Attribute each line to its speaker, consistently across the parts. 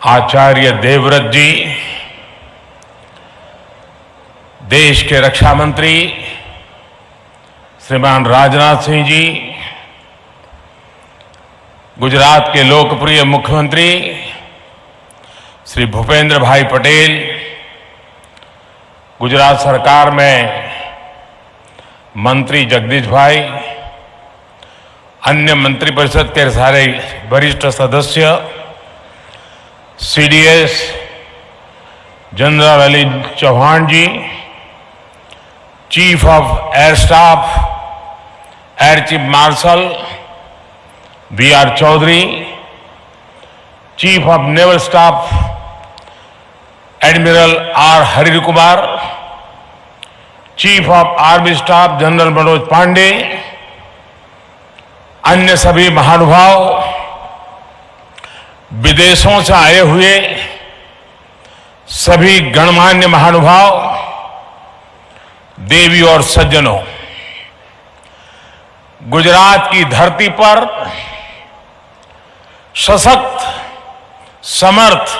Speaker 1: आचार्य देवव्रत जी, देश के रक्षा मंत्री श्रीमान राजनाथ सिंह जी, गुजरात के लोकप्रिय मुख्यमंत्री श्री भूपेंद्र भाई पटेल, गुजरात सरकार में मंत्री जगदीश भाई, अन्य मंत्रिपरिषद के सारे वरिष्ठ सदस्य, CDS general Ali Chauhan ji, chief of air staff air chief marshal BR Chaudhari, chief of naval staff admiral R Hari Kumar, chief of army staff general Manoj Pande, अन्य सभी महानुभाव, विदेशों से आए हुए सभी गणमान्य महानुभाव, देवी और सज्जनों, गुजरात की धरती पर सशक्त, समर्थ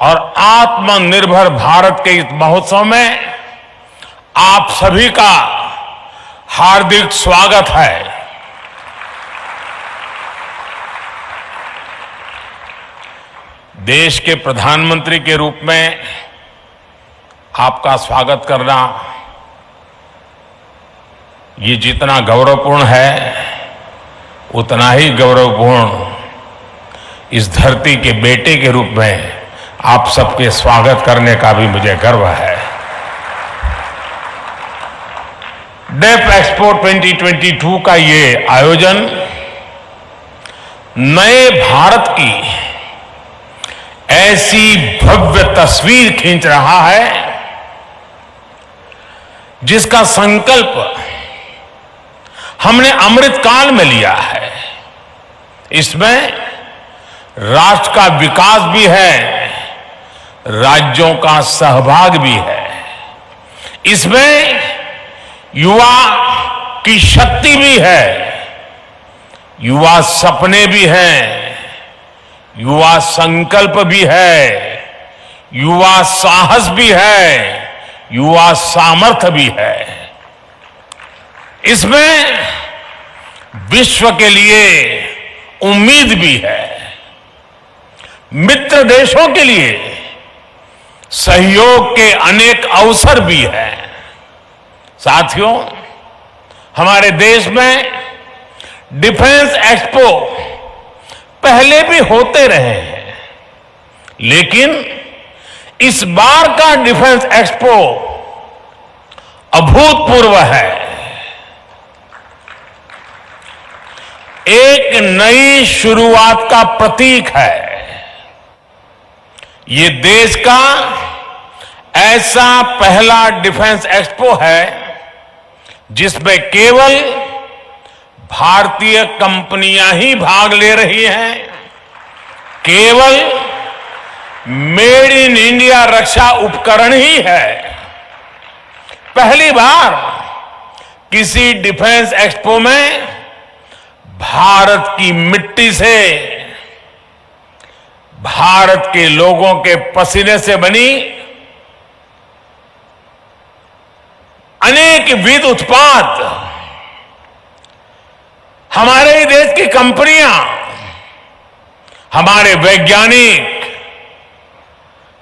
Speaker 1: और आत्मनिर्भर भारत के इस महोत्सव में आप सभी का हार्दिक स्वागत है। देश के प्रधानमंत्री के रूप में आपका स्वागत करना ये जितना गौरवपूर्ण है, उतना ही गौरवपूर्ण इस धरती के बेटे के रूप में आप सबके स्वागत करने का भी मुझे गर्व है। डेफ एक्सपो 2022 का ये आयोजन नए भारत की ऐसी भव्य तस्वीर खींच रहा है जिसका संकल्प हमने अमृतकाल में लिया है। इसमें राष्ट्र का विकास भी है, राज्यों का सहभाग भी है, इसमें युवा की शक्ति भी है, युवा सपने भी हैं, युवा संकल्प भी है, युवा साहस भी है, युवा सामर्थ्य भी है। इसमें विश्व के लिए उम्मीद भी है, मित्र देशों के लिए सहयोग के अनेक अवसर भी हैं। साथियों, हमारे देश में डिफेंस एक्सपो पहले भी होते रहे हैं, लेकिन इस बार का डिफेंस एक्सपो अभूतपूर्व है। एक नई शुरुआत का प्रतीक है। ये देश का ऐसा पहला डिफेंस एक्सपो है जिसमें केवल भारतीय कंपनियां ही भाग ले रही हैं, केवल मेड इन इंडिया रक्षा उपकरण ही है। पहली बार किसी डिफेंस एक्सपो में भारत की मिट्टी से, भारत के लोगों के पसीने से बनी अनेक विध उत्पाद, हमारे ही देश की कंपनियां, हमारे वैज्ञानिक,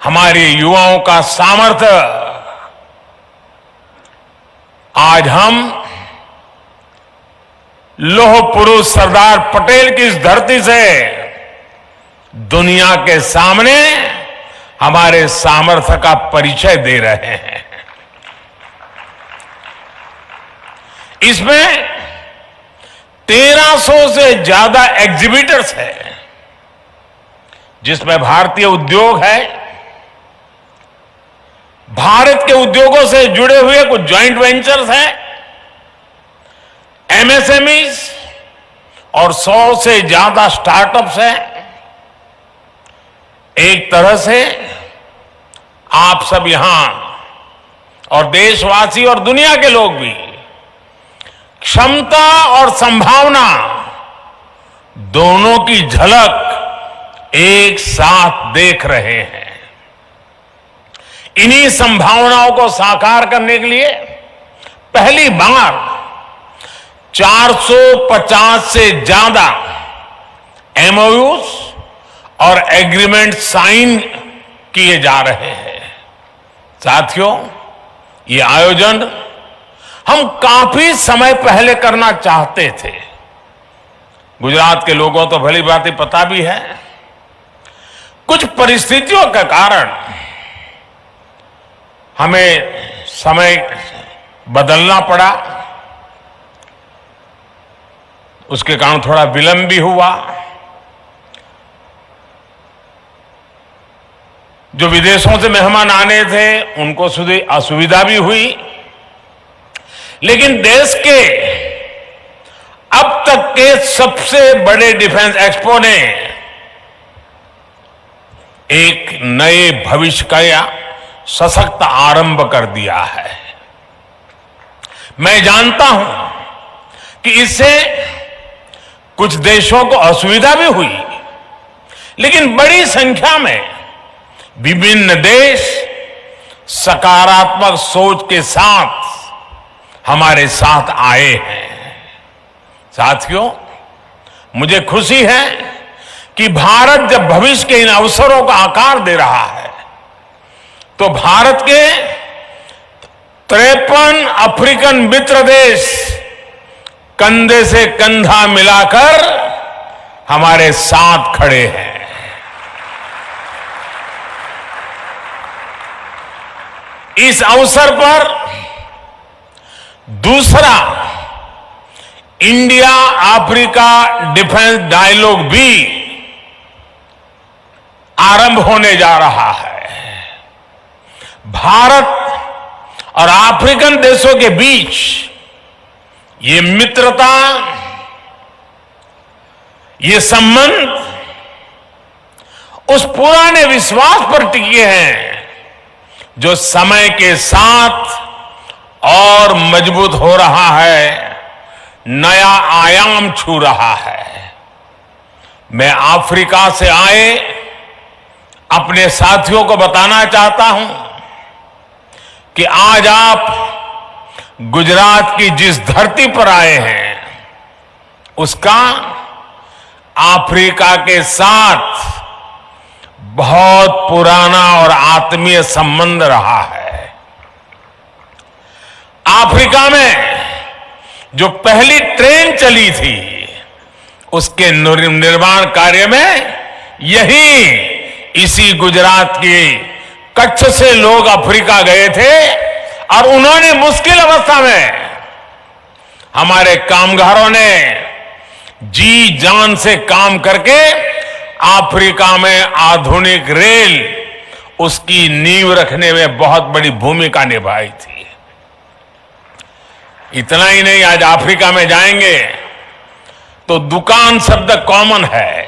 Speaker 1: हमारे युवाओं का सामर्थ्य आज हम लौह पुरुष सरदार पटेल की इस धरती से दुनिया के सामने हमारे सामर्थ्य का परिचय दे रहे हैं। इसमें 1300 से ज्यादा एग्जीबिटर्स हैं, जिसमें भारतीय उद्योग है, भारत के उद्योगों से जुड़े हुए कुछ जॉइंट वेंचर्स हैं, एमएसएमईज और 100 से ज्यादा स्टार्टअप्स हैं। एक तरह से आप सब यहां और देशवासी और दुनिया के लोग भी क्षमता और संभावना दोनों की झलक एक साथ देख रहे हैं। इन्हीं संभावनाओं को साकार करने के लिए पहली बार 450 से ज्यादा एमओयूज और एग्रीमेंट साइन किए जा रहे हैं। साथियों, ये आयोजन हम काफी समय पहले करना चाहते थे। गुजरात के लोगों तो भली बात पता भी है, कुछ परिस्थितियों के कारण हमें समय बदलना पड़ा, उसके कारण थोड़ा विलंब भी हुआ। जो विदेशों से मेहमान आने थे उनको असुविधा भी हुई, लेकिन देश के अब तक के सबसे बड़े डिफेंस एक्सपो ने एक नए भविष्य का सशक्त आरंभ कर दिया है। मैं जानता हूं कि इससे कुछ देशों को असुविधा भी हुई, लेकिन बड़ी संख्या में विभिन्न देश सकारात्मक सोच के साथ हमारे साथ आए हैं। साथियों, मुझे खुशी है कि भारत जब भविष्य के इन अवसरों का आकार दे रहा है तो भारत के 53 अफ्रीकन मित्र देश कंधे से कंधा मिलाकर हमारे साथ खड़े हैं। इस अवसर पर दूसरा इंडिया अफ्रीका डिफेंस डायलॉग भी आरंभ होने जा रहा है। भारत और अफ्रीकन देशों के बीच ये मित्रता, ये संबंध उस पुराने विश्वास पर टिके हैं जो समय के साथ और मजबूत हो रहा है, नया आयाम छू रहा है। मैं अफ्रीका से आए अपने साथियों को बताना चाहता हूं कि आज आप गुजरात की जिस धरती पर आए हैं उसका अफ्रीका के साथ बहुत पुराना और आत्मीय संबंध रहा है। अफ्रीका में जो पहली ट्रेन चली थी उसके निर्माण कार्य में इसी गुजरात की कच्छ से लोग अफ्रीका गए थे और उन्होंने मुश्किल अवस्था में हमारे कामगारों ने जी जान से काम करके अफ्रीका में आधुनिक रेल उसकी नींव रखने में बहुत बड़ी भूमिका निभाई थी। इतना ही नहीं, आज अफ्रीका में जाएंगे तो दुकान शब्द कॉमन है।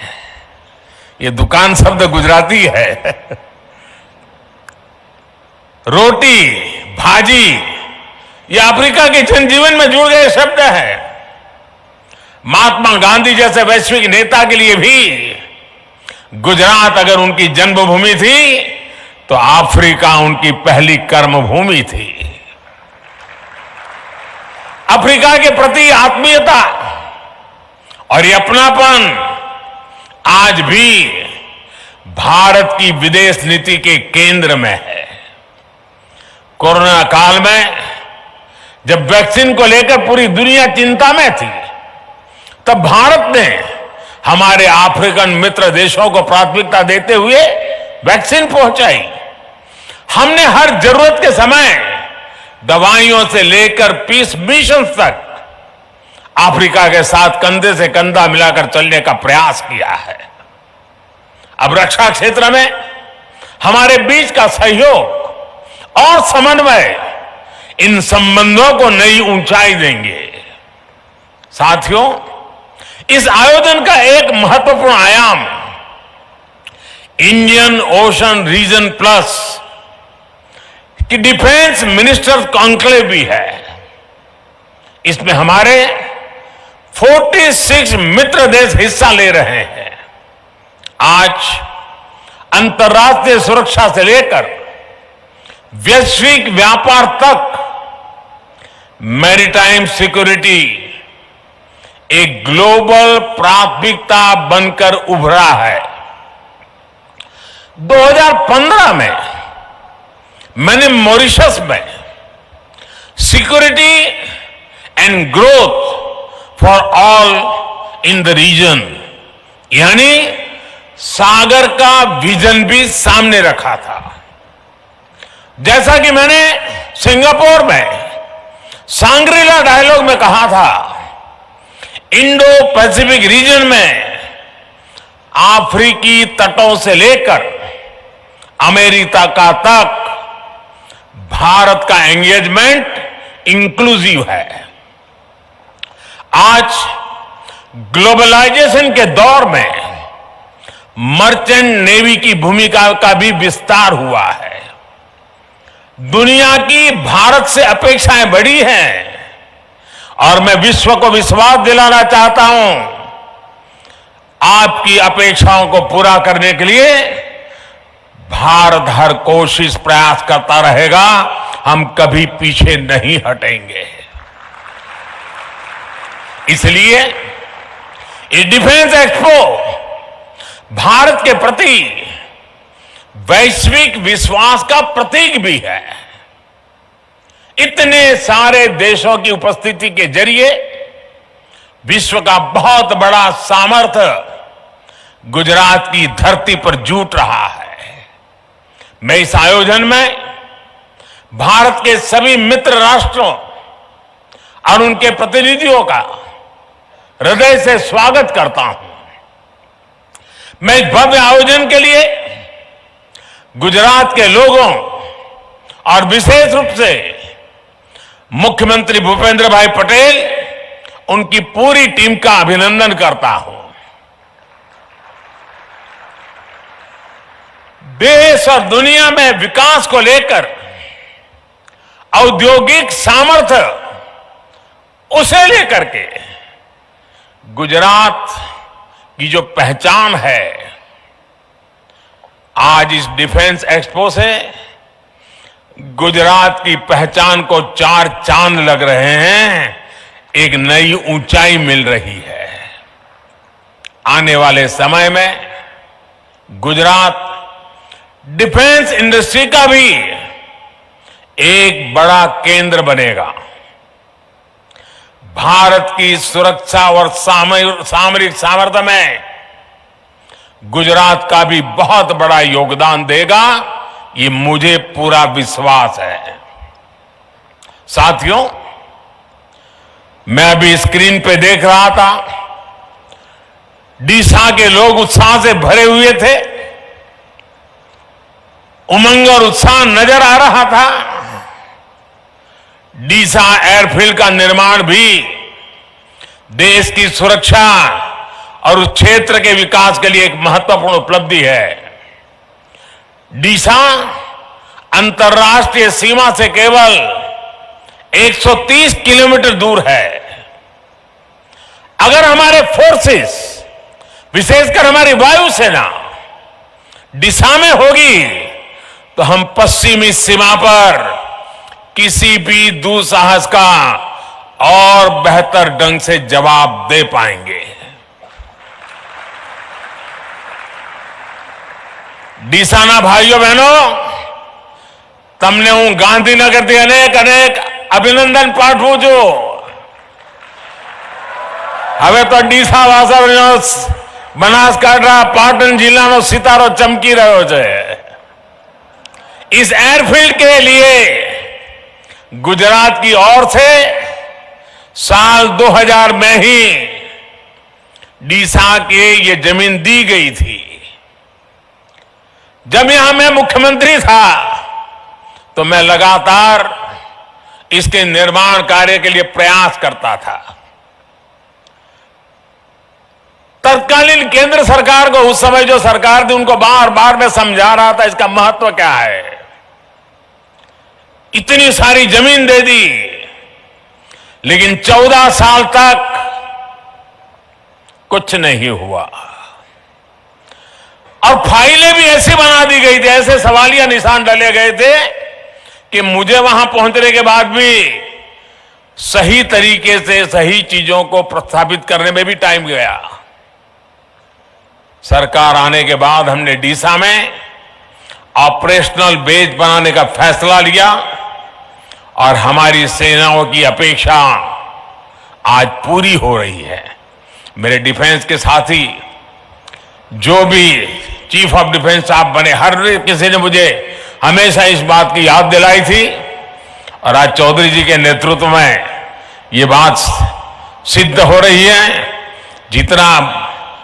Speaker 1: ये दुकान शब्द गुजराती है। रोटी, भाजी, ये अफ्रीका के जनजीवन में जुड़ गए शब्द है। महात्मा गांधी जैसे वैश्विक नेता के लिए भी गुजरात अगर उनकी जन्मभूमि थी तो अफ्रीका उनकी पहली कर्मभूमि थी। अफ्रीका के प्रति आत्मीयता और ये अपनापन आज भी भारत की विदेश नीति के केंद्र में है। कोरोना काल में जब वैक्सीन को लेकर पूरी दुनिया चिंता में थी, तब भारत ने हमारे अफ्रीकन मित्र देशों को प्राथमिकता देते हुए वैक्सीन पहुंचाई। हमने हर जरूरत के समय दवाइयों से लेकर पीस मिशन तक अफ्रीका के साथ कंधे से कंधा मिलाकर चलने का प्रयास किया है। अब रक्षा क्षेत्र में हमारे बीच का सहयोग और समन्वय इन संबंधों को नई ऊंचाई देंगे। साथियों, इस आयोजन का एक महत्वपूर्ण आयाम इंडियन ओशन रीजन प्लस की डिफेंस मिनिस्टर्स कॉन्क्लेव भी है। इसमें हमारे 46 मित्र देश हिस्सा ले रहे हैं। आज अंतर्राष्ट्रीय सुरक्षा से लेकर वैश्विक व्यापार तक मैरीटाइम सिक्योरिटी एक ग्लोबल प्राथमिकता बनकर उभरा है। 2015 में मैंने मॉरिशस में security and growth for all in the region यानी सागर का विजन भी सामने रखा था। जैसा कि मैंने सिंगापुर में सांग्रीला डायलॉग में कहा था, इंडो पैसिफिक रीजन में अफ्रीकी तटों से लेकर अमेरिका का तक भारत का एंगेजमेंट इंक्लूसिव है। आज ग्लोबलाइजेशन के दौर में मर्चेंट नेवी की भूमिका का भी विस्तार हुआ है। दुनिया की भारत से अपेक्षाएं बड़ी हैं और मैं विश्व को विश्वास दिलाना चाहता हूं, आपकी अपेक्षाओं को पूरा करने के लिए भारत हर कोशिश प्रयास करता रहेगा। हम कभी पीछे नहीं हटेंगे। इसलिए ये डिफेंस एक्सपो भारत के प्रति वैश्विक विश्वास का प्रतीक भी है। इतने सारे देशों की उपस्थिति के जरिए विश्व का बहुत बड़ा सामर्थ्य गुजरात की धरती पर जुट रहा है। मैं इस आयोजन में भारत के सभी मित्र राष्ट्रों और उनके प्रतिनिधियों का हृदय से स्वागत करता हूं। मैं इस भव्य आयोजन के लिए गुजरात के लोगों और विशेष रूप से मुख्यमंत्री भूपेंद्र भाई पटेल, उनकी पूरी टीम का अभिनंदन करता हूं। देश और दुनिया में विकास को लेकर औद्योगिक सामर्थ्य उसे लेकर के गुजरात की जो पहचान है, आज इस डिफेंस एक्सपो से गुजरात की पहचान को चार चांद लग रहे हैं, एक नई ऊंचाई मिल रही है। आने वाले समय में गुजरात डिफेंस इंडस्ट्री का भी एक बड़ा केंद्र बनेगा। भारत की सुरक्षा और सामरिक सामर्थ्य में गुजरात का भी बहुत बड़ा योगदान देगा, ये मुझे पूरा विश्वास है। साथियों, मैं अभी स्क्रीन पे देख रहा था, डीसा के लोग उत्साह से भरे हुए थे, उमंग और उत्साह नजर आ रहा था। डीसा एयरफील्ड का निर्माण भी देश की सुरक्षा और उस क्षेत्र के विकास के लिए एक महत्वपूर्ण उपलब्धि है। डीसा अंतर्राष्ट्रीय सीमा से केवल 130 किलोमीटर दूर है। अगर हमारे फोर्सेस, विशेषकर हमारी वायुसेना डीसा में होगी तो हम पश्चिमी सीमा पर किसी भी दुस्साहस का और बेहतर ढंग से जवाब दे पाएंगे। डीसाना भाइयों बहनों, તમને હું ગાંધીનગરથી અનેક અભિનંદન પાઠવું છું। હવે તો ડીસા વાસણનો બનાસકાંઠા પાટણ જિલ્લાનો સિતારો ચમકી રહ્યો છે। इस एयरफील्ड के लिए गुजरात की ओर से साल 2000 में ही डीसा के ये जमीन दी गई थी। जब यहां मैं मुख्यमंत्री था तो मैं लगातार इसके निर्माण कार्य के लिए प्रयास करता था। तत्कालीन केंद्र सरकार को, उस समय जो सरकार थी, उनको बार बार मैं समझा रहा था इसका महत्व क्या है। इतनी सारी जमीन दे दी, लेकिन 14 साल तक कुछ नहीं हुआ। और फाइलें भी ऐसी बना दी गई थी, ऐसे सवालिया निशान डाले गए थे कि मुझे वहां पहुंचने के बाद भी सही तरीके से सही चीजों को प्रस्थापित करने में भी टाइम गया। सरकार आने के बाद हमने डीसा में ऑपरेशनल बेस बनाने का फैसला लिया और हमारी सेनाओं की अपेक्षा आज पूरी हो रही है। मेरे डिफेंस के साथी जो भी चीफ ऑफ डिफेंस साहब बने, हर किसी ने मुझे हमेशा इस बात की याद दिलाई थी और आज चौधरी जी के नेतृत्व में ये बात सिद्ध हो रही है। जितना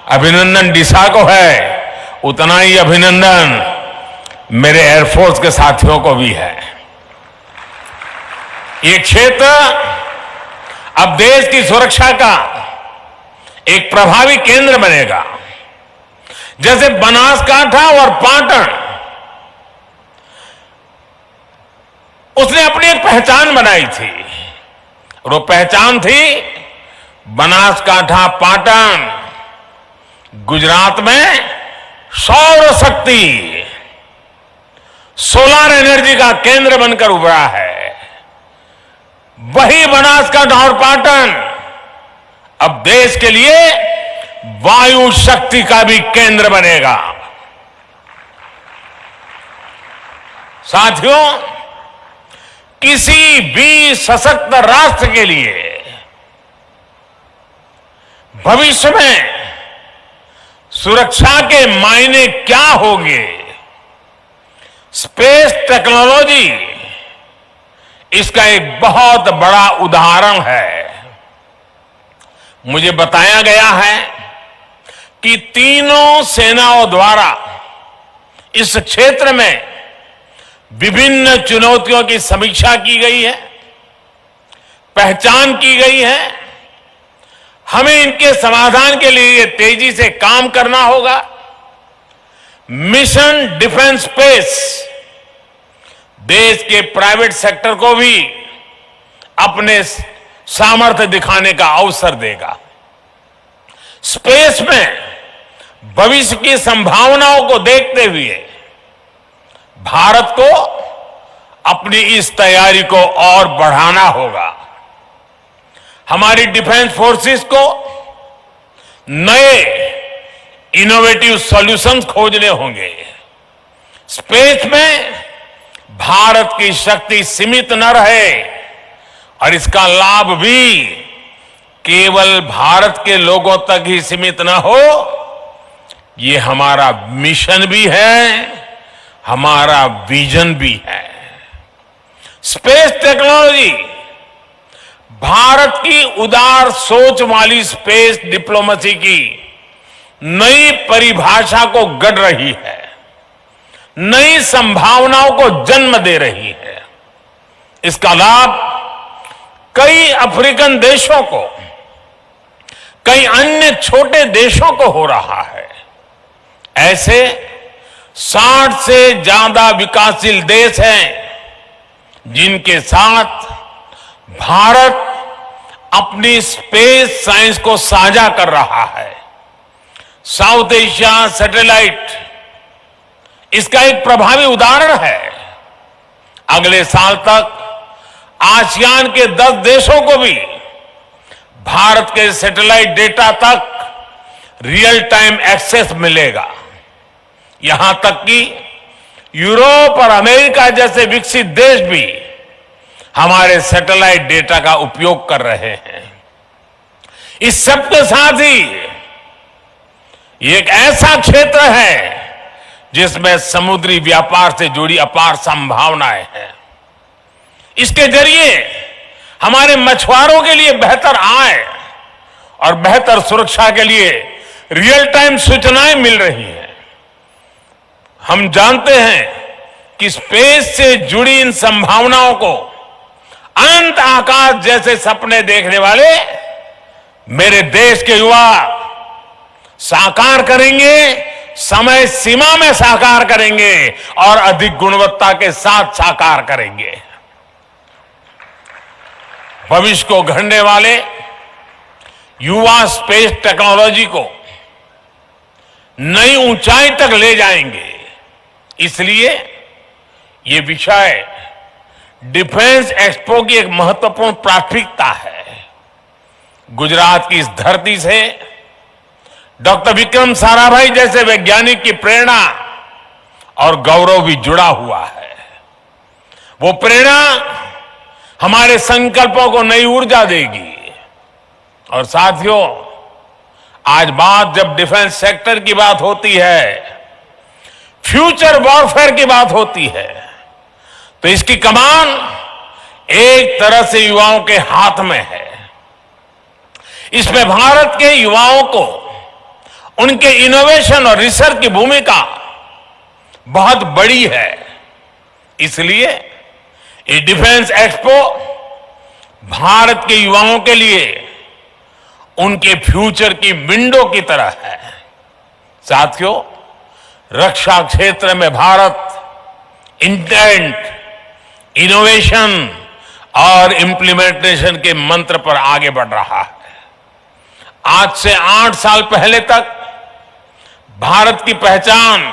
Speaker 1: अभिनंदन डीसा को है उतना ही अभिनंदन मेरे एयरफोर्स के साथियों को भी है। ये क्षेत्र अब देश की सुरक्षा का एक प्रभावी केंद्र बनेगा। जैसे बनासकांठा और पाटन, उसने अपनी एक पहचान बनाई थी और वो पहचान थी बनासकांठा पाटन गुजरात में सौर शक्ति, सोलर एनर्जी का केंद्र बनकर उभरा है। वही बनासकांठा और पाटन अब देश के लिए वायु शक्ति का भी केंद्र बनेगा। साथियों, किसी भी सशक्त राष्ट्र के लिए भविष्य में सुरक्षा के मायने क्या होंगे, स्पेस टेक्नोलॉजी इसका एक बहुत बड़ा उदाहरण है। मुझे बताया गया है कि तीनों सेनाओं द्वारा इस क्षेत्र में विभिन्न चुनौतियों की समीक्षा की गई है, पहचान की गई है। हमें इनके समाधान के लिए तेजी से काम करना होगा। मिशन डिफेंस स्पेस देश के प्राइवेट सेक्टर को भी अपने सामर्थ्य दिखाने का अवसर देगा। स्पेस में भविष्य की संभावनाओं को देखते हुए भारत को अपनी इस तैयारी को और बढ़ाना होगा। हमारी डिफेंस फोर्सेस को नए इनोवेटिव सॉल्यूशंस खोजने होंगे। स्पेस में भारत की शक्ति सीमित न रहे और इसका लाभ भी केवल भारत के लोगों तक ही सीमित न हो, ये हमारा मिशन भी है, हमारा विजन भी है। स्पेस टेक्नोलॉजी भारत की उदार सोच वाली स्पेस डिप्लोमेसी की नई परिभाषा को गढ़ रही है, नई संभावनाओं को जन्म दे रही है। इसका लाभ कई अफ्रीकन देशों को, कई अन्य छोटे देशों को हो रहा है। ऐसे 60 से ज्यादा विकासशील देश हैं जिनके साथ भारत अपनी स्पेस साइंस को साझा कर रहा है। साउथ एशिया सैटेलाइट इसका एक प्रभावी उदाहरण है। अगले साल तक आसियान के 10 देशों को भी भारत के सैटेलाइट डेटा तक रियल टाइम एक्सेस मिलेगा। यहां तक कि यूरोप और अमेरिका जैसे विकसित देश भी हमारे सैटेलाइट डेटा का उपयोग कर रहे हैं। इस सब के साथ ही ये एक ऐसा क्षेत्र है जिसमें समुद्री व्यापार से जुड़ी अपार संभावनाएं हैं। इसके जरिए हमारे मछुआरों के लिए बेहतर आय और बेहतर सुरक्षा के लिए रियल टाइम सूचनाएं मिल रही हैं। हम जानते हैं कि स्पेस से जुड़ी इन संभावनाओं को अनंत आकाश जैसे सपने देखने वाले मेरे देश के युवा साकार करेंगे, समय सीमा में साकार करेंगे और अधिक गुणवत्ता के साथ साकार करेंगे। भविष्य को गढ़ने वाले युवा स्पेस टेक्नोलॉजी को नई ऊंचाई तक ले जाएंगे। इसलिए ये विषय डिफेंस एक्सपो की एक महत्वपूर्ण प्राथमिकता है। गुजरात की इस धरती से डॉक्टर विक्रम साराभाई जैसे वैज्ञानिक की प्रेरणा और गौरव भी जुड़ा हुआ है। वो प्रेरणा हमारे संकल्पों को नई ऊर्जा देगी। और साथियों, आज बात जब डिफेंस सेक्टर की बात होती है, फ्यूचर वॉरफेयर की बात होती है, तो इसकी कमान एक तरह से युवाओं के हाथ में है। इसमें भारत के युवाओं को उनके इनोवेशन और रिसर्च की भूमिका बहुत बड़ी है। इसलिए ये डिफेंस एक्सपो भारत के युवाओं के लिए उनके फ्यूचर की विंडो की तरह है। साथियों, रक्षा क्षेत्र में भारत इंटेंट, इनोवेशन और इंप्लीमेंटेशन के मंत्र पर आगे बढ़ रहा है। आज से 8 साल पहले तक भारत की पहचान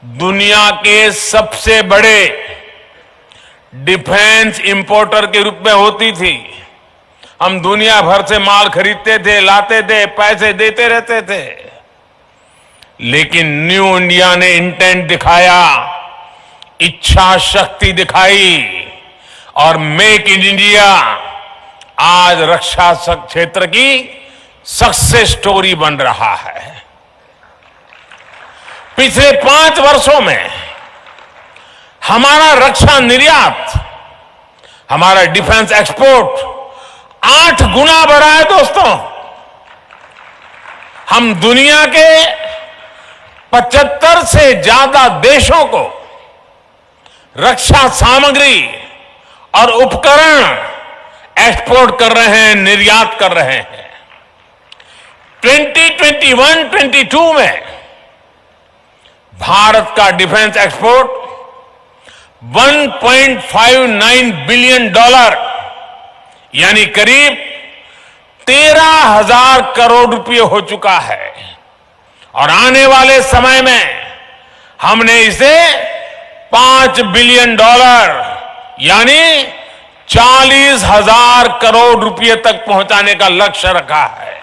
Speaker 1: दुनिया के सबसे बड़े डिफेंस इंपोर्टर के रूप में होती थी। हम दुनिया भर से माल खरीदते थे, लाते थे, पैसे देते रहते थे। लेकिन न्यू इंडिया ने इंटेंट दिखाया, इच्छा शक्ति दिखाई और मेक इन इंडिया आज रक्षा क्षेत्र की सक्सेस स्टोरी बन रहा है। पिछले 5 वर्षों में हमारा रक्षा निर्यात, हमारा डिफेंस एक्सपोर्ट 8 गुना बढ़ा है। दोस्तों, हम दुनिया के 75 से ज्यादा देशों को रक्षा सामग्री और उपकरण एक्सपोर्ट कर रहे हैं, निर्यात कर रहे हैं। 2021-22 में भारत का डिफेंस एक्सपोर्ट $1.59 बिलियन यानी करीब 13,000 करोड़ रुपए हो चुका है। और आने वाले समय में हमने इसे $5 बिलियन यानी 40,000 करोड़ रुपए तक पहुंचाने का लक्ष्य रखा है।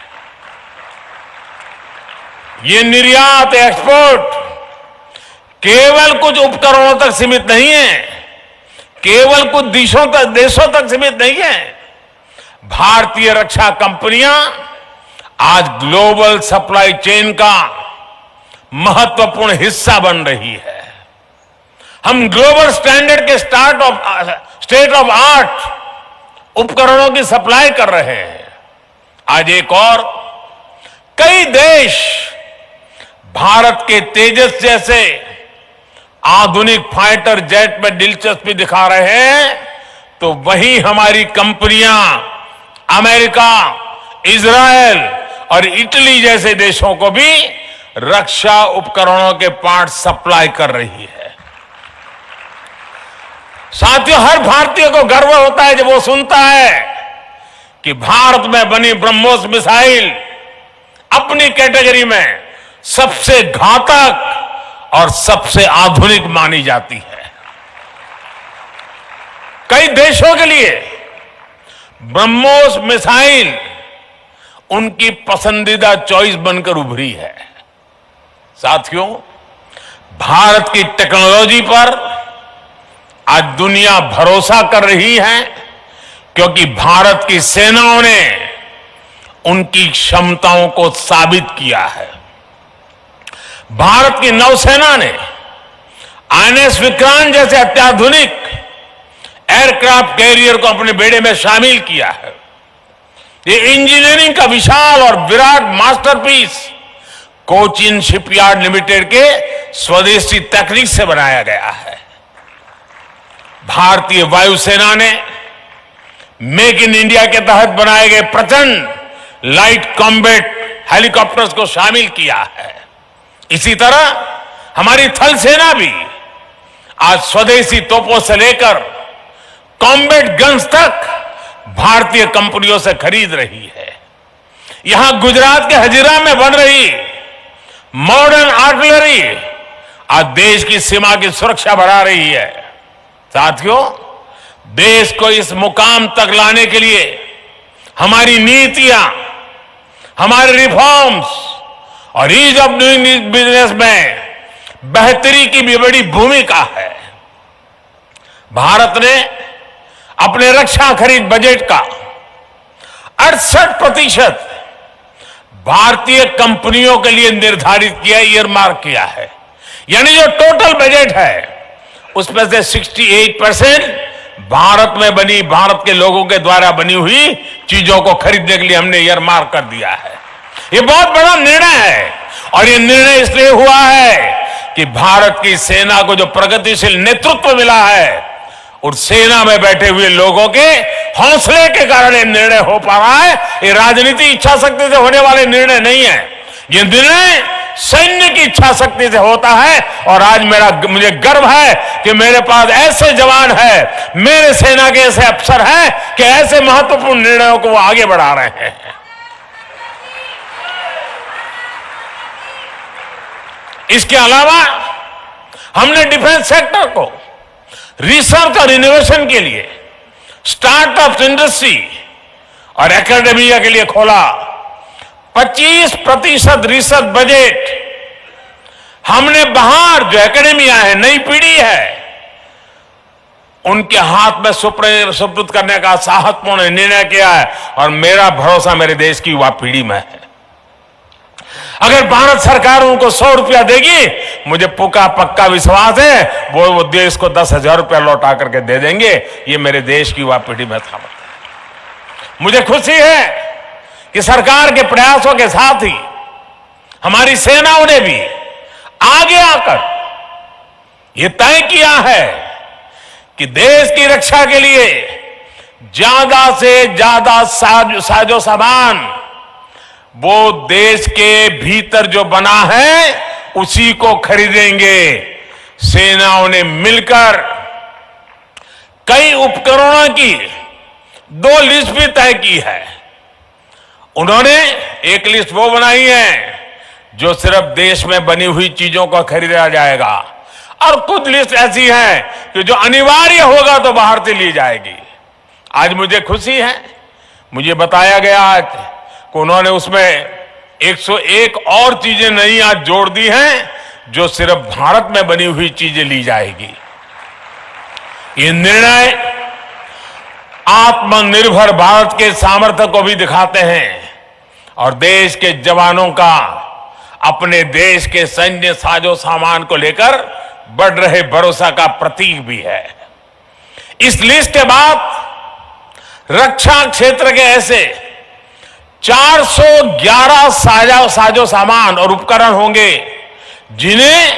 Speaker 1: ये निर्यात, एक्सपोर्ट केवल कुछ उपकरणों तक सीमित नहीं है, केवल कुछ देशों तक सीमित नहीं है। भारतीय रक्षा कंपनियां आज ग्लोबल सप्लाई चेन का महत्वपूर्ण हिस्सा बन रही है। हम ग्लोबल स्टैंडर्ड के स्टेट ऑफ आर्ट उपकरणों की सप्लाई कर रहे हैं। आज एक और कई देश भारत के तेजस जैसे आधुनिक फाइटर जेट में दिलचस्पी दिखा रहे हैं, तो वहीं हमारी कंपनियां अमेरिका, इजरायल और इटली जैसे देशों को भी रक्षा उपकरणों के पार्ट सप्लाई कर रही है। साथियों, हर भारतीय को गर्व होता है जब वो सुनता है कि भारत में बनी ब्रह्मोस मिसाइल अपनी कैटेगरी में सबसे घातक और सबसे आधुनिक मानी जाती है। कई देशों के लिए ब्रह्मोस मिसाइल उनकी पसंदीदा चॉइस बनकर उभरी है। साथियों, भारत की टेक्नोलॉजी पर आज दुनिया भरोसा कर रही है, क्योंकि भारत की सेनाओं ने उनकी क्षमताओं को साबित किया है। भारत की नौसेना ने INS विक्रांत जैसे अत्याधुनिक एयरक्राफ्ट कैरियर को अपने बेड़े में शामिल किया है। ये इंजीनियरिंग का विशाल और Virat masterpiece Cochin shipyard limited के स्वदेशी तकनीक से बनाया गया है। भारतीय वायुसेना ने मेक इन इंडिया के तहत बनाए गए प्रचंड लाइट कॉम्बैट हेलीकॉप्टर्स को शामिल किया है। इसी तरह हमारी थल सेना भी आज स्वदेशी तोपों से लेकर कॉम्बैट गन्स तक भारतीय कंपनियों से खरीद रही है। यहां गुजरात के हजीरा में बन रही मॉडर्न आर्टिलरी आज देश की सीमा की सुरक्षा बढ़ा रही है। साथियों, देश को इस मुकाम तक लाने के लिए हमारी नीतियां, हमारे रिफॉर्म्स और ईज ऑफ डूइंग बिजनेस में बेहतरी की भी बड़ी भूमिका है। भारत ने अपने रक्षा खरीद बजट का 68% भारतीय कंपनियों के लिए निर्धारित किया, ईयरमार्क किया है। यानी जो टोटल बजट है उसमें से 68% भारत में बनी, भारत के लोगों के द्वारा बनी हुई चीजों को खरीदने के लिए हमने ईयरमार्क कर दिया है। ये बहुत बड़ा निर्णय है और ये निर्णय इसलिए हुआ है कि भारत की सेना को जो प्रगतिशील नेतृत्व मिला है और सेना में बैठे हुए लोगों के हौसले के कारण ये निर्णय हो पा रहा है। ये राजनीति इच्छा शक्ति से होने वाले निर्णय नहीं है, ये निर्णय सैन्य की इच्छा शक्ति से होता है। और आज मुझे गर्व है कि मेरे पास ऐसे जवान हैं, मेरे सेना के ऐसे अफसर हैं कि ऐसे महत्वपूर्ण निर्णयों को वो आगे बढ़ा रहे हैं। इसके अलावा हमने डिफेंस सेक्टर को रिसर्च और इनोवेशन के लिए, स्टार्टअप इंडस्ट्री और एकेडमिया के लिए खोला। 25% रिसर्च बजट हमने बाहर जो एकेडमिया है, नई पीढ़ी है, उनके हाथ में सुपुर्द करने का साहसपूर्ण निर्णय किया है। और मेरा भरोसा मेरे देश की युवा पीढ़ी में है। अगर भारत सरकार उनको 100 रुपया देगी, मुझे पक्का विश्वास है वो देश को 10,000 रुपया लौटा करके दे देंगे। ये मेरे देश की युवा पीढ़ी में था। मुझे खुशी है कि सरकार के प्रयासों के साथ ही हमारी सेनाओं ने भी आगे आकर ये तय किया है कि देश की रक्षा के लिए ज्यादा से ज्यादा साजो सामान वो देश के भीतर जो बना है उसी को खरीदेंगे। सेनाओं ने मिलकर कई उपकरणों की 2 लिस्ट भी तय की है। उन्होंने एक लिस्ट वो बनाई है जो सिर्फ देश में बनी हुई चीजों को खरीदा जाएगा, और कुछ लिस्ट ऐसी है कि जो अनिवार्य होगा तो बाहर से ली जाएगी। आज मुझे खुशी है, मुझे बताया गया कि उन्होंने उसमें 101 और चीजें नई आज जोड़ दी हैं जो सिर्फ भारत में बनी हुई चीजें ली जाएगी। ये निर्णय आत्मनिर्भर भारत के सामर्थ्य को भी दिखाते हैं और देश के जवानों का अपने देश के सैन्य साजो सामान को लेकर बढ़ रहे भरोसा का प्रतीक भी है। इस लिस्ट के बाद रक्षा क्षेत्र के ऐसे 411 साजो सामान और उपकरण होंगे जिन्हें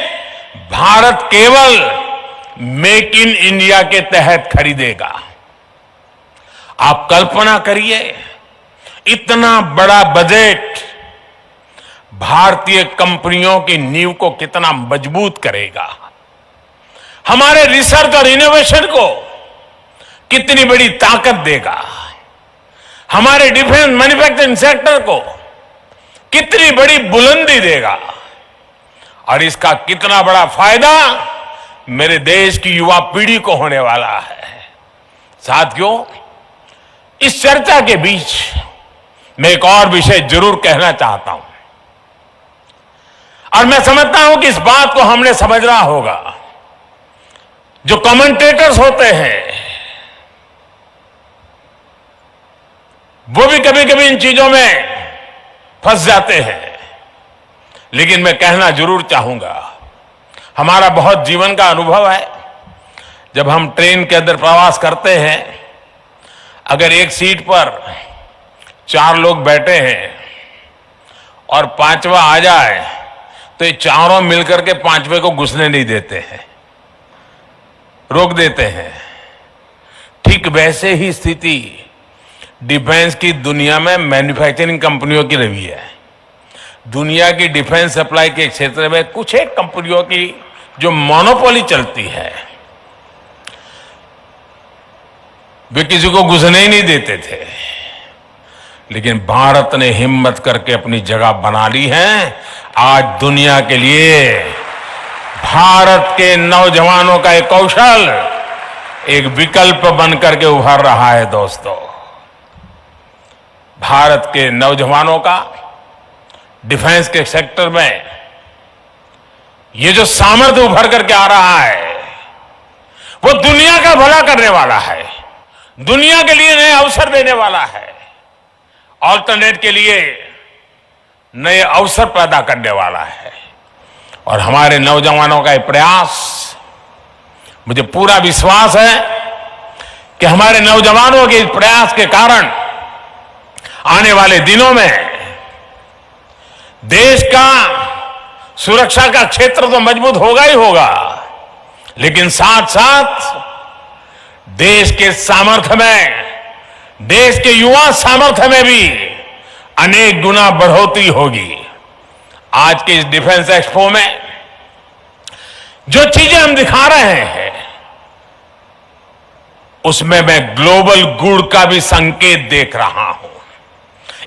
Speaker 1: भारत केवल मेक इन इंडिया के तहत खरीदेगा। आप कल्पना करिए, इतना बड़ा बजट भारतीय कंपनियों की नींव को कितना मजबूत करेगा, हमारे रिसर्च और इनोवेशन को कितनी बड़ी ताकत देगा, हमारे डिफेंस मैन्युफैक्चरिंग सेक्टर को कितनी बड़ी बुलंदी देगा, और इसका कितना बड़ा फायदा मेरे देश की युवा पीढ़ी को होने वाला है। साथियों, इस चर्चा के बीच मैं एक और विषय जरूर कहना चाहता हूं, और मैं समझता हूं कि इस बात को हमने समझना होगा। जो कमेंटेटर्स होते हैं वो भी कभी कभी इन चीजों में फंस जाते हैं, लेकिन मैं कहना जरूर चाहूंगा, हमारा बहुत जीवन का अनुभव है। जब हम ट्रेन के अंदर प्रवास करते हैं, अगर एक सीट पर 4 लोग बैठे हैं और 5वां आ जाए तो ये चारों मिलकर के 5वें को घुसने नहीं देते हैं, रोक देते हैं। ठीक वैसे ही स्थिति डिफेंस की दुनिया में मैन्युफैक्चरिंग कंपनियों की रही है। दुनिया की डिफेंस सप्लाई के क्षेत्र में कुछ एक कंपनियों की जो मोनोपोली चलती है, वे किसी को घुसने ही नहीं देते थे। लेकिन भारत ने हिम्मत करके अपनी जगह बना ली है। आज दुनिया के लिए भारत के नौजवानों का एक कौशल एक विकल्प बनकर के उभर रहा है। दोस्तों, भारत के नौजवानों का डिफेंस के सेक्टर में ये जो सामर्थ्य उभर करके आ रहा है, वो दुनिया का भला करने वाला है, दुनिया के लिए नए अवसर देने वाला है, ऑल्टरनेट के लिए नए अवसर पैदा करने वाला है। और हमारे नौजवानों का ये प्रयास, मुझे पूरा विश्वास है कि हमारे नौजवानों के इस प्रयास के कारण आने वाले दिनों में देश का सुरक्षा का क्षेत्र तो मजबूत होगा ही होगा, लेकिन साथ साथ देश के सामर्थ्य में, देश के युवा सामर्थ्य में भी अनेक गुना बढ़ोतरी होगी। आज के इस डिफेंस एक्सपो में जो चीजें हम दिखा रहे हैं, उसमें मैं ग्लोबल गुड का भी संकेत देख रहा हूं।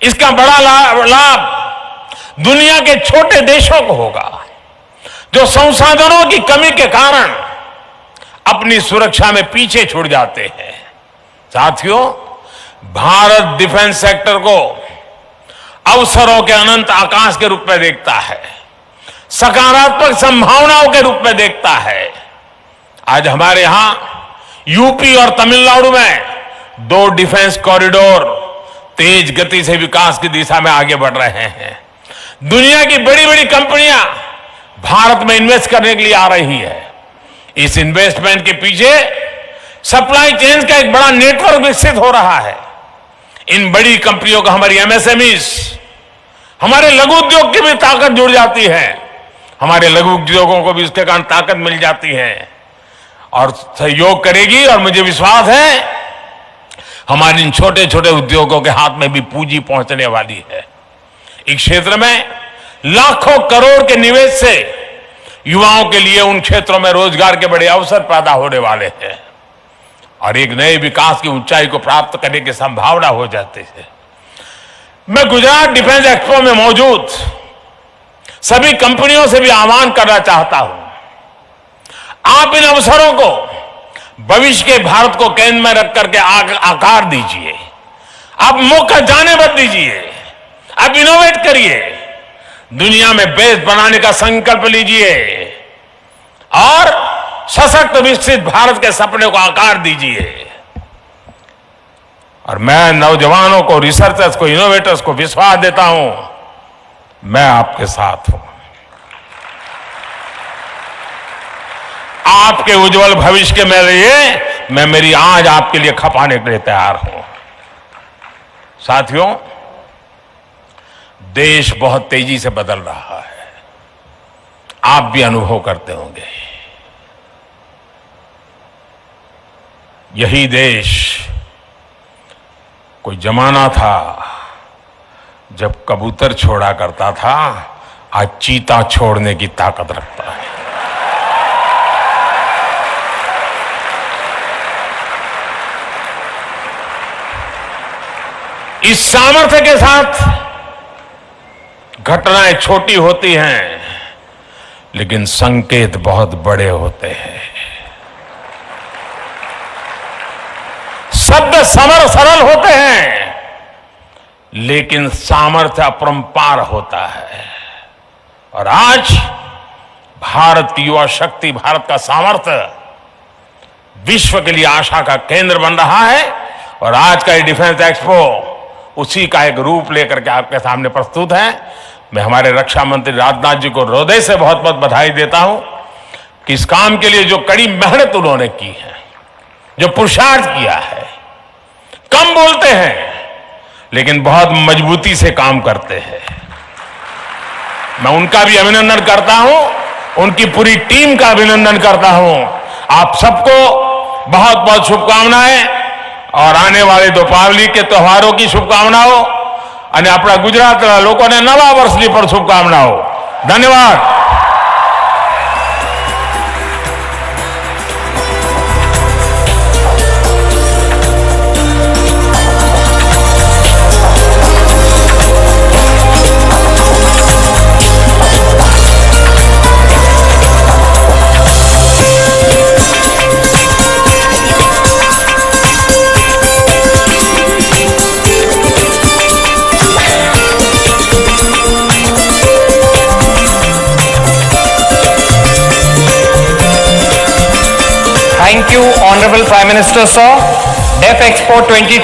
Speaker 1: इसका बड़ा लाभ दुनिया के छोटे देशों को होगा, जो संसाधनों की कमी के कारण अपनी सुरक्षा में पीछे छूट जाते हैं। साथियों, भारत डिफेंस सेक्टर को अवसरों के अनंत आकाश के रूप में देखता है, सकारात्मक संभावनाओं के रूप में देखता है। आज हमारे यहां यूपी और तमिलनाडु में 2 डिफेंस कॉरिडोर तेज गति से विकास की दिशा में आगे बढ़ रहे हैं। दुनिया की बड़ी बड़ी कंपनियां भारत में इन्वेस्ट करने के लिए आ रही है। इस इन्वेस्टमेंट के पीछे सप्लाई चेन का एक बड़ा नेटवर्क विकसित हो रहा है। इन बड़ी कंपनियों का हमारी एमएसएमईज, हमारे लघु उद्योग की भी ताकत जुड़ जाती है। हमारे लघु उद्योगों को भी इसके कारण ताकत मिल जाती है और सहयोग करेगी। और मुझे विश्वास है हमारे इन छोटे छोटे उद्योगों के हाथ में भी पूंजी पहुंचने वाली है। इस क्षेत्र में लाखों करोड़ के निवेश से युवाओं के लिए उन क्षेत्रों में रोजगार के बड़े अवसर पैदा होने वाले हैं और एक नए विकास की ऊंचाई को प्राप्त करने की संभावना हो जाती है। मैं गुजरात डिफेंस एक्सपो में मौजूद सभी कंपनियों से भी आह्वान करना चाहता हूं, आप इन अवसरों को भविष्य के भारत को केंद्र में रख करके आकार दीजिए। आप मौका जाने मत दीजिए, आप इनोवेट करिए, दुनिया में बेस बनाने का संकल्प लीजिए और सशक्त विकसित भारत के सपने को आकार दीजिए। और मैं नौजवानों को, रिसर्चर्स को, इनोवेटर्स को विश्वास देता हूं, मैं आपके साथ हूं। आपके उज्जवल भविष्य के लिए मैं मेरी आज आपके लिए खपाने के लिए तैयार हूं। साथियों, देश बहुत तेजी से बदल रहा है, आप भी अनुभव करते होंगे। यही देश, कोई जमाना था जब कबूतर छोड़ा करता था, आज चीता छोड़ने की ताकत रखता है। इस सामर्थ्य के साथ घटनाएं छोटी होती हैं, लेकिन संकेत बहुत बड़े होते हैं। शब्द सरल होते हैं, लेकिन सामर्थ्य अपरंपार होता है। और आज भारत की युवा शक्ति, भारत का सामर्थ्य विश्व के लिए आशा का केंद्र बन रहा है। और आज का ये डिफेंस एक्सपो उसी का एक रूप लेकर के आपके सामने प्रस्तुत है। मैं हमारे रक्षा मंत्री राजनाथ जी को हृदय से बहुत बहुत बधाई देता हूं कि इस काम के लिए जो कड़ी मेहनत उन्होंने की है, जो पुरुषार्थ किया है। कम बोलते हैं लेकिन बहुत मजबूती से काम करते हैं। मैं उनका भी अभिनंदन करता हूं, उनकी पूरी टीम का अभिनंदन करता हूं। आप सबको बहुत बहुत शुभकामनाएं और आने वाले दीपावली के त्योहारों की शुभकामनाओं અને આપણા ગુજરાતના લોકોને નવા વર્ષની પણ શુભકામનાઓ। ધન્યવાદ।
Speaker 2: Thank you, Honorable Prime Minister, sir. Deaf Expo 22